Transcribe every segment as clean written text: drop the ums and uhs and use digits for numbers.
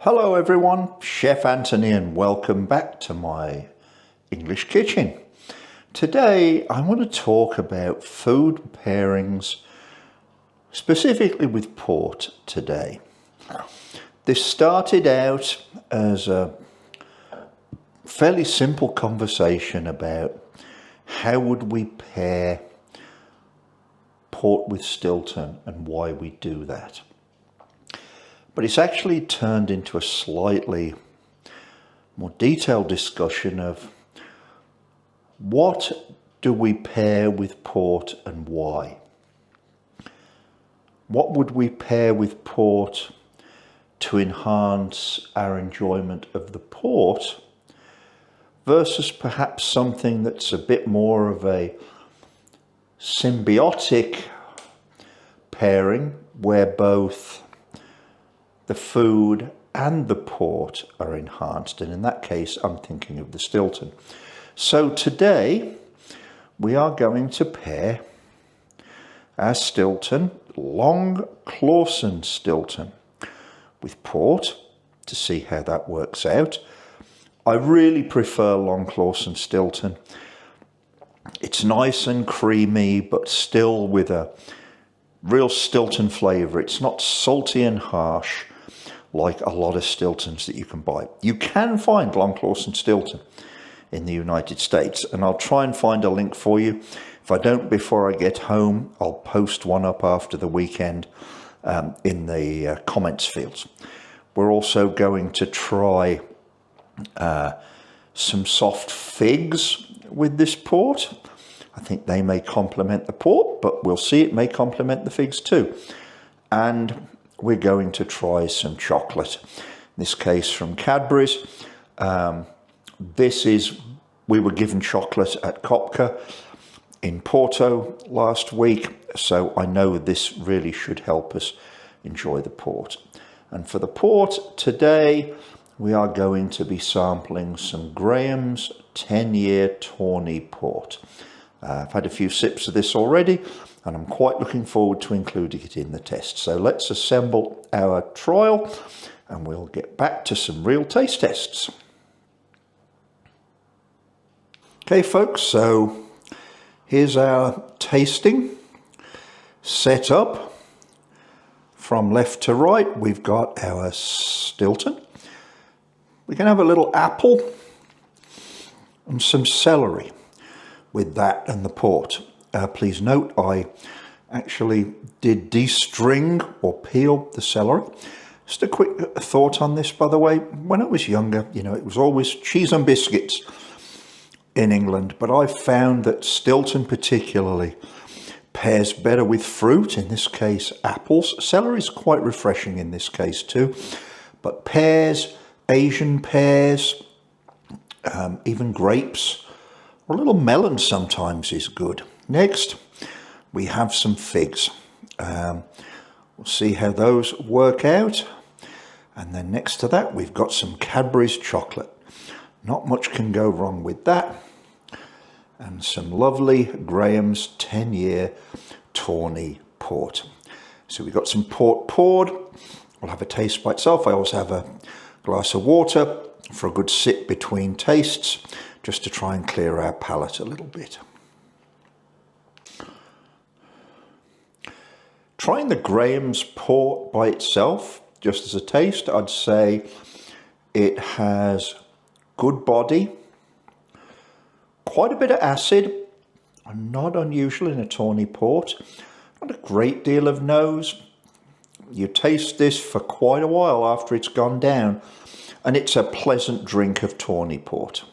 Hello everyone, Chef Anthony and welcome back to my English kitchen. Today I want to talk about food pairings, specifically with port today. This started out as a fairly simple conversation about how would we pair port with Stilton and why we do that. But it's actually turned into a slightly more detailed discussion of what do we pair with port and why? What would we pair with port to enhance our enjoyment of the port versus perhaps something that's a bit more of a symbiotic pairing where both the food and the port are enhanced, and in that case I'm thinking of the Stilton. So today we are going to pair our Stilton, Long Clawson Stilton, with port to see how that works out. I really prefer Long Clawson Stilton. It's nice and creamy but still with a real Stilton flavour. It's not salty and harsh like a lot of Stiltons that you can buy. You can find Long Clawson Stilton in the United States, and I'll try and find a link for you. If I don't before I get home, I'll post one up after the weekend in the comments fields. We're also going to try some soft figs with this port. I think they may complement the port, but we'll see, it may complement the figs too. And we're going to try some chocolate, in this case from Cadbury's. We were given chocolate at Kopka in Porto last week, so I know this really should help us enjoy the port. And for the port today, we are going to be sampling some Graham's 10-year Tawny port. I've had a few sips of this already, and I'm quite looking forward to including it in the test. So let's assemble our trial and we'll get back to some real taste tests. Okay folks, so here's our tasting set up. From left to right, we've got our Stilton. We can have a little apple and some celery with that and the port. Please note I actually did de-string or peel the celery. Just a quick thought on this, by the way. When I was younger, it was always cheese and biscuits in England, but I found that Stilton particularly pairs better with fruit, in this case apples. Celery is quite refreshing in this case too, but pears, Asian pears, even grapes, or a little melon sometimes is good. Next, we have some figs. We'll see how those work out. And then next to that, we've got some Cadbury's chocolate. Not much can go wrong with that. And some lovely Graham's 10-year Tawny port. So we've got some port poured. We'll have a taste by itself. I always have a glass of water for a good sip between tastes, just to try and clear our palate a little bit. Trying the Graham's port by itself, just as a taste, I'd say it has good body, quite a bit of acid, not unusual in a Tawny port, not a great deal of nose. You taste this for quite a while after it's gone down, and it's a pleasant drink of Tawny port.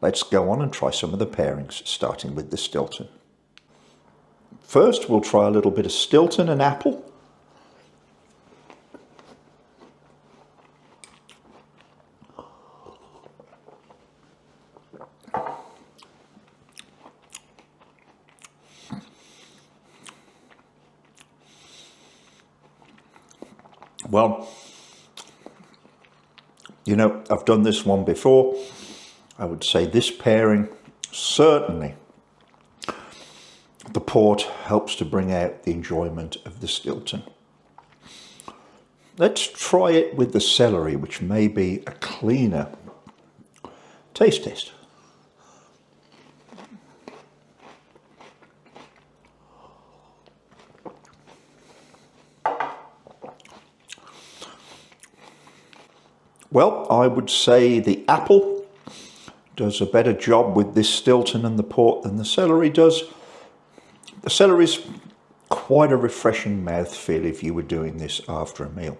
Let's go on and try some of the pairings, starting with the Stilton. First, we'll try a little bit of Stilton and apple. Well, I've done this one before. I would say this pairing, certainly the port helps to bring out the enjoyment of the Stilton. let's try it with the celery, which may be a cleaner taste test. Well, I would say the apple does a better job with this Stilton and the port than the celery does. The celery's quite a refreshing mouthfeel if you were doing this after a meal.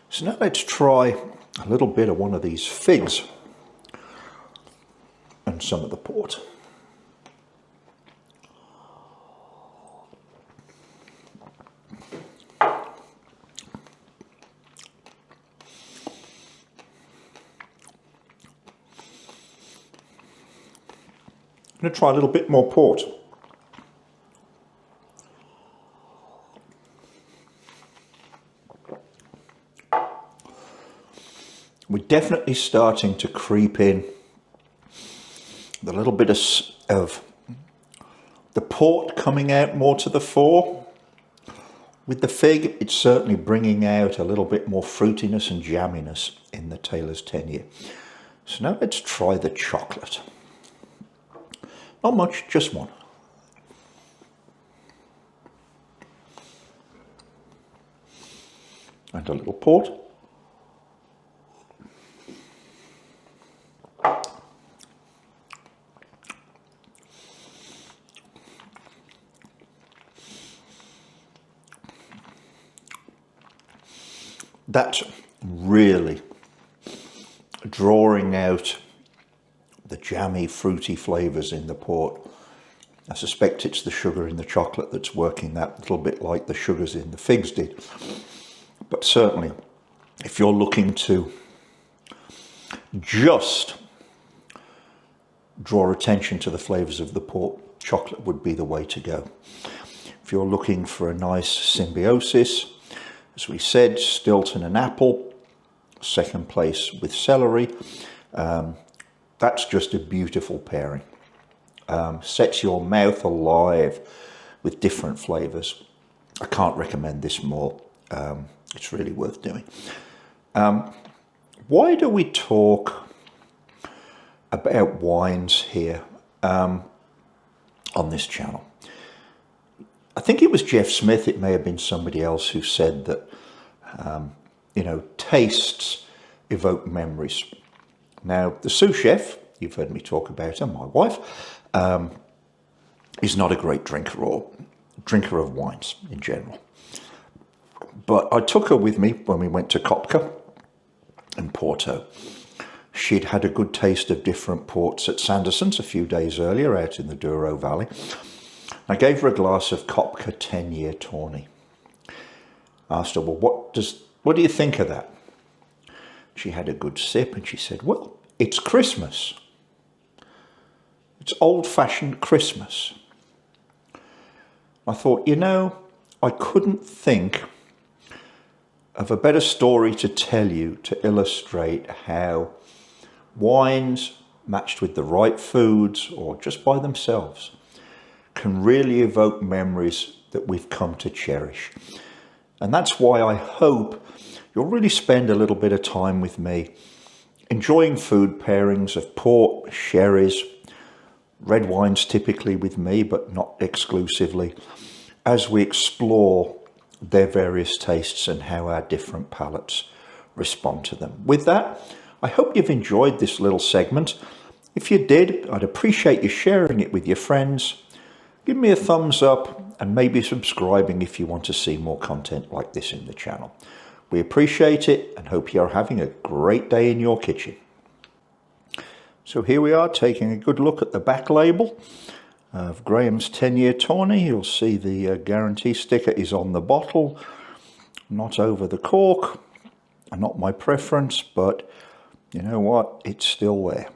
So now let's try a little bit of one of these figs and some of the port. I'm going to try a little bit more port. We're definitely starting to creep in the little bit of the port coming out more to the fore. With the fig, it's certainly bringing out a little bit more fruitiness and jamminess in the Taylor's 10 year. So now let's try the chocolate. Not much, just one. And a little port. That's really drawing out the jammy, fruity flavours in the port. I suspect it's the sugar in the chocolate that's working that little bit like the sugars in the figs did. But certainly, if you're looking to just draw attention to the flavours of the port, chocolate would be the way to go. If you're looking for a nice symbiosis, as we said, Stilton and apple, second place with celery. That's just a beautiful pairing. Sets your mouth alive with different flavours. I can't recommend this more. It's really worth doing. Why do we talk about wines here on this channel? I think it was Jeff Smith, it may have been somebody else who said that, tastes evoke memories. Now, the sous chef, you've heard me talk about her, my wife, is not a great drinker or drinker of wines in general. But I took her with me when we went to Kopka and Porto. She'd had a good taste of different ports at Sanderson's a few days earlier out in the Douro Valley. I gave her a glass of Kopka 10 year Tawny. I asked her, well, what do you think of that? She had a good sip and she said, well, it's Christmas. It's old-fashioned Christmas. I thought, I couldn't think of a better story to tell you to illustrate how wines matched with the right foods or just by themselves can really evoke memories that we've come to cherish. And that's why I hope you'll really spend a little bit of time with me enjoying food pairings of port, sherries, red wines typically with me, but not exclusively, as we explore their various tastes and how our different palates respond to them. With that, I hope you've enjoyed this little segment. If you did, I'd appreciate you sharing it with your friends. Give me a thumbs up and maybe subscribing if you want to see more content like this in the channel. We appreciate it and hope you're having a great day in your kitchen. So here we are taking a good look at the back label of Graham's 10 year Tawny. You'll see the guarantee sticker is on the bottle, not over the cork. Not my preference, but you know what? It's still there.